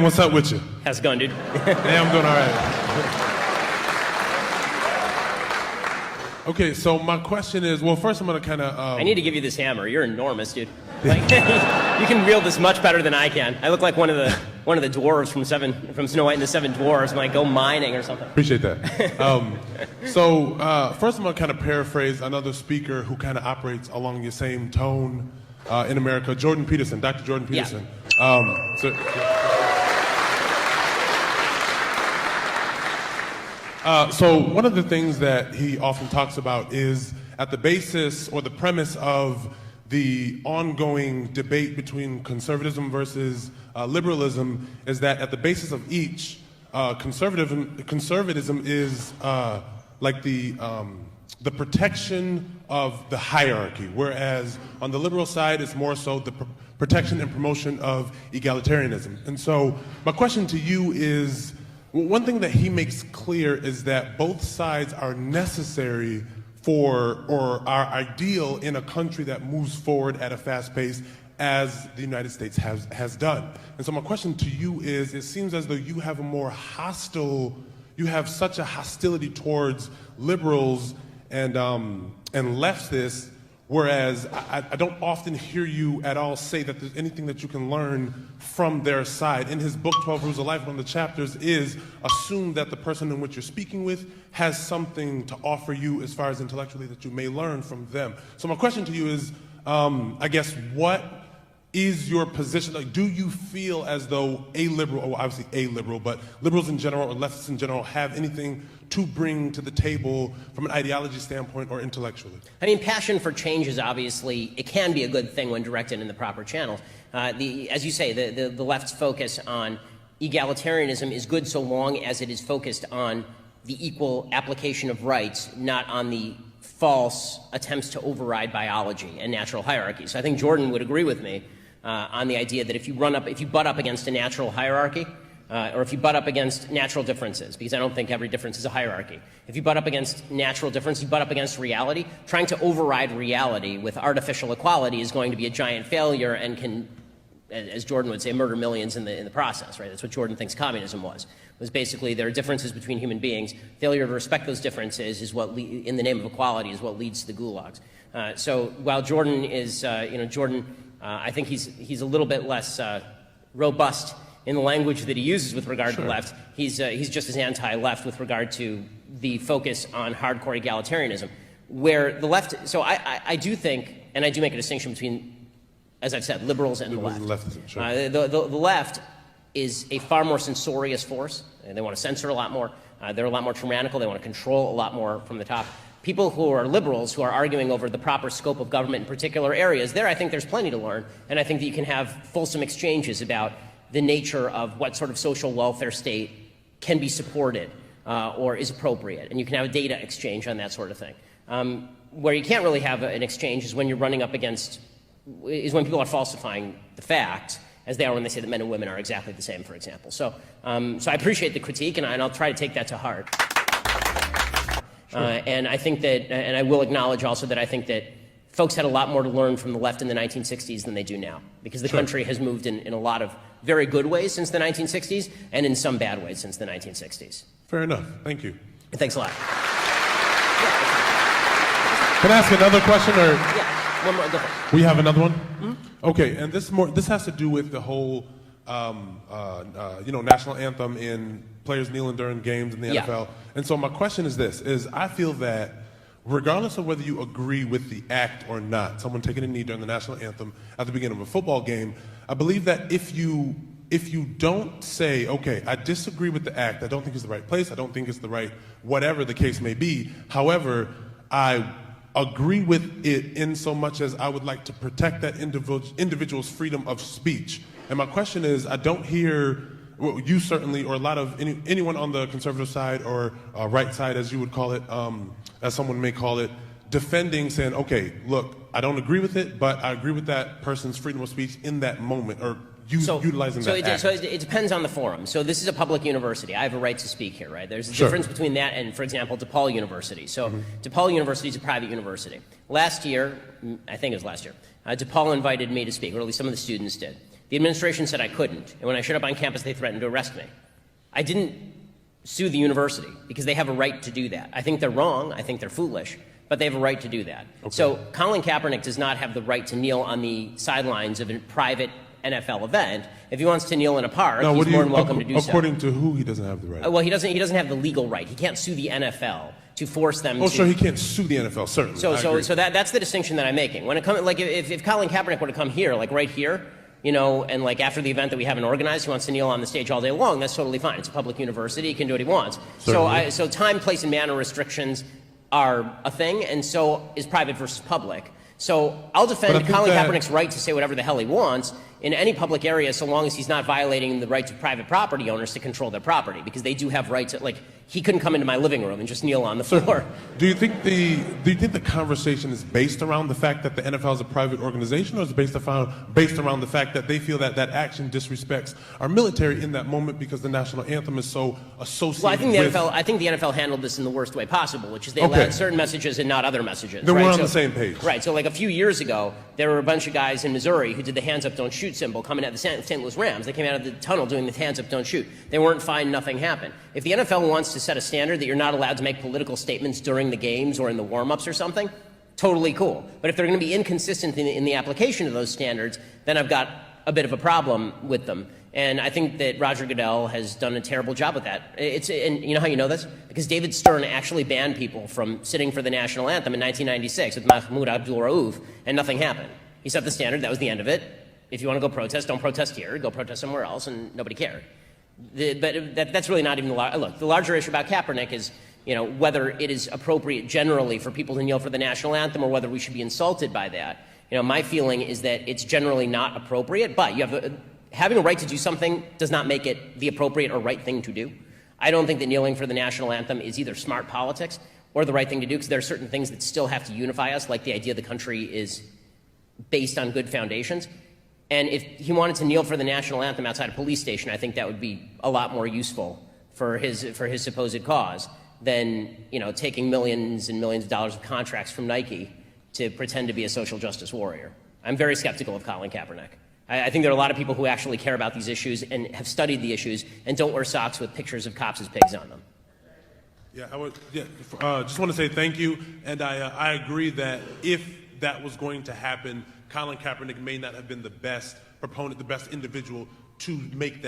What's up with you? How's it going, dude? Yeah, I'm doing all right. Okay, so my question is, well, first I'm going to kind of... I need to give you this hammer. You're enormous, dude. Like, you can wield this much better than I can. I look like one of the dwarves from Snow White and the Seven Dwarfs. I'm like, go mining or something. Appreciate that. First I'm going to kind of paraphrase another speaker who kind of operates along your same tone in America, Jordan Peterson, Dr. Jordan Peterson. So one of the things that he often talks about is at the basis or the premise of the ongoing debate between conservatism versus liberalism is that at the basis of each, conservatism is like the protection of the hierarchy, whereas on the liberal side it's more so the protection and promotion of egalitarianism. And so my question to you is, one thing that he makes clear is that both sides are necessary for or are ideal in a country that moves forward at a fast pace as the United States has done. And so my question to you is, it seems as though you have such a hostility towards liberals and leftists, whereas I don't often hear you at all say that there's anything that you can learn from their side. In his book, 12 Rules of Life, one of the chapters is assume that the person in which you're speaking with has something to offer you as far as intellectually that you may learn from them. So my question to you is, I guess, what is your position? Like, do you feel as though a liberal, or obviously a liberal, but liberals in general or leftists in general have anything to bring to the table from an ideology standpoint or intellectually? I mean, passion for change is obviously, it can be a good thing when directed in the proper channels. As you say, the left's focus on egalitarianism is good so long as it is focused on the equal application of rights, not on the false attempts to override biology and natural hierarchies. So I think Jordan would agree with me on the idea that if you butt up against a natural hierarchy, or if you butt up against natural differences, because I don't think every difference is a hierarchy. If you butt up against natural difference, you butt up against reality. Trying to override reality with artificial equality is going to be a giant failure and can, as Jordan would say, murder millions in the process, right? That's what Jordan thinks communism was basically there are differences between human beings. Failure to respect those differences is what, in the name of equality, is what leads to the gulags. So while Jordan is, I think he's a little bit less robust in the language that he uses with regard to the left. He's just as anti-left with regard to the focus on hardcore egalitarianism, where the left. So I do think, and I do make a distinction between, as I've said, liberals and the left. The left is a far more censorious force, and they want to censor a lot more. They're a lot more tyrannical. They want to control a lot more from the top. People who are liberals, who are arguing over the proper scope of government in particular areas, I think there's plenty to learn, and I think that you can have fulsome exchanges about the nature of what sort of social welfare state can be supported or is appropriate, and you can have a data exchange on that sort of thing. Where you can't really have an exchange is when you're running up against, is when people are falsifying the facts, as they are when they say that men and women are exactly the same, for example. So I appreciate the critique, and I'll try to take that to heart. And I think that, and I will acknowledge also that I think that folks had a lot more to learn from the left in the 1960s than they do now, because the country has moved in a lot of very good ways since the 1960s, and in some bad ways since the 1960s. Fair enough. Thank you. Thanks a lot. Can I ask another question, or? Yeah, one more. Go for it. We have another one? Mm-hmm. Okay, and this has to do with the whole, national anthem in players kneeling during games in the NFL. And so my question is this: I feel that regardless of whether you agree with the act or not, someone taking a knee during the national anthem at the beginning of a football game, I believe that if you don't say, okay, I disagree with the act, I don't think it's the right place, I don't think it's the right whatever the case may be, however, I agree with it in so much as I would like to protect that individual's freedom of speech. And my question is, I don't hear, well, you certainly, or a lot of anyone on the conservative side or right side, as you would call it, as someone may call it, defending, saying, okay, look, I don't agree with it, but I agree with that person's freedom of speech in that moment, or utilizing that act. So it depends on the forum. So this is a public university. I have a right to speak here, right? There's a difference between that and, for example, DePaul University. So DePaul University is a private university. Last year, I think it was last year, DePaul invited me to speak, or at least some of the students did. The administration said I couldn't, and when I showed up on campus, they threatened to arrest me. I didn't sue the university because they have a right to do that. I think they're wrong. I think they're foolish, but they have a right to do that. Okay. So Colin Kaepernick does not have the right to kneel on the sidelines of a private NFL event. If he wants to kneel in a park, he's more than welcome to do so. According to who, he doesn't have the right? Well, he doesn't have the legal right. He can't sue the NFL to force them to... Oh, sure, he can't sue the NFL, certainly. So that's the distinction that I'm making. When it comes, like, if Colin Kaepernick were to come here, like right here, you know, and like after the event that we haven't organized, he wants to kneel on the stage all day long, that's totally fine. It's a public university. He can do what he wants. So time, place, and manner restrictions are a thing, and so is private versus public. So I'll defend Colin Kaepernick's right to say whatever the hell he wants in any public area so long as he's not violating the rights of private property owners to control their property, because they do have rights. Like, he couldn't come into my living room and just kneel on the floor. Do you think the conversation is based around the fact that the NFL is a private organization, or is it based around the fact that they feel that that action disrespects our military in that moment because the national anthem is so associated? Well, I think the NFL handled this in the worst way possible, which is they allowed certain messages and not other messages. Then we're on the same page. Right. So like a few years ago, there were a bunch of guys in Missouri who did the hands up, don't shoot symbol coming at the St. Louis Rams. They came out of the tunnel doing the hands up, don't shoot. They weren't fined, nothing happened. If the NFL wants to set a standard that you're not allowed to make political statements during the games or in the warm-ups or something, totally cool. But if they're going to be inconsistent in the application of those standards, then I've got a bit of a problem with them. And I think that Roger Goodell has done a terrible job with that. And you know how you know this? Because David Stern actually banned people from sitting for the national anthem in 1996 with Mahmoud Abdul-Rauf, and nothing happened. He set the standard, that was the end of it. If you want to go protest, don't protest here, go protest somewhere else, and nobody cared. But that's really not even the larger issue about Kaepernick is, you know, whether it is appropriate generally for people to kneel for the national anthem or whether we should be insulted by that. You know, my feeling is that it's generally not appropriate, but you have having a right to do something does not make it the appropriate or right thing to do. I don't think that kneeling for the national anthem is either smart politics or the right thing to do, because there are certain things that still have to unify us, like the idea the country is based on good foundations. And if he wanted to kneel for the national anthem outside a police station, I think that would be a lot more useful for his supposed cause than, you know, taking millions and millions of dollars of contracts from Nike to pretend to be a social justice warrior. I'm very skeptical of Colin Kaepernick. I think there are a lot of people who actually care about these issues and have studied the issues and don't wear socks with pictures of cops as pigs on them. Just want to say thank you, and I agree that if that was going to happen, Colin Kaepernick may not have been the best proponent, the best individual to make that.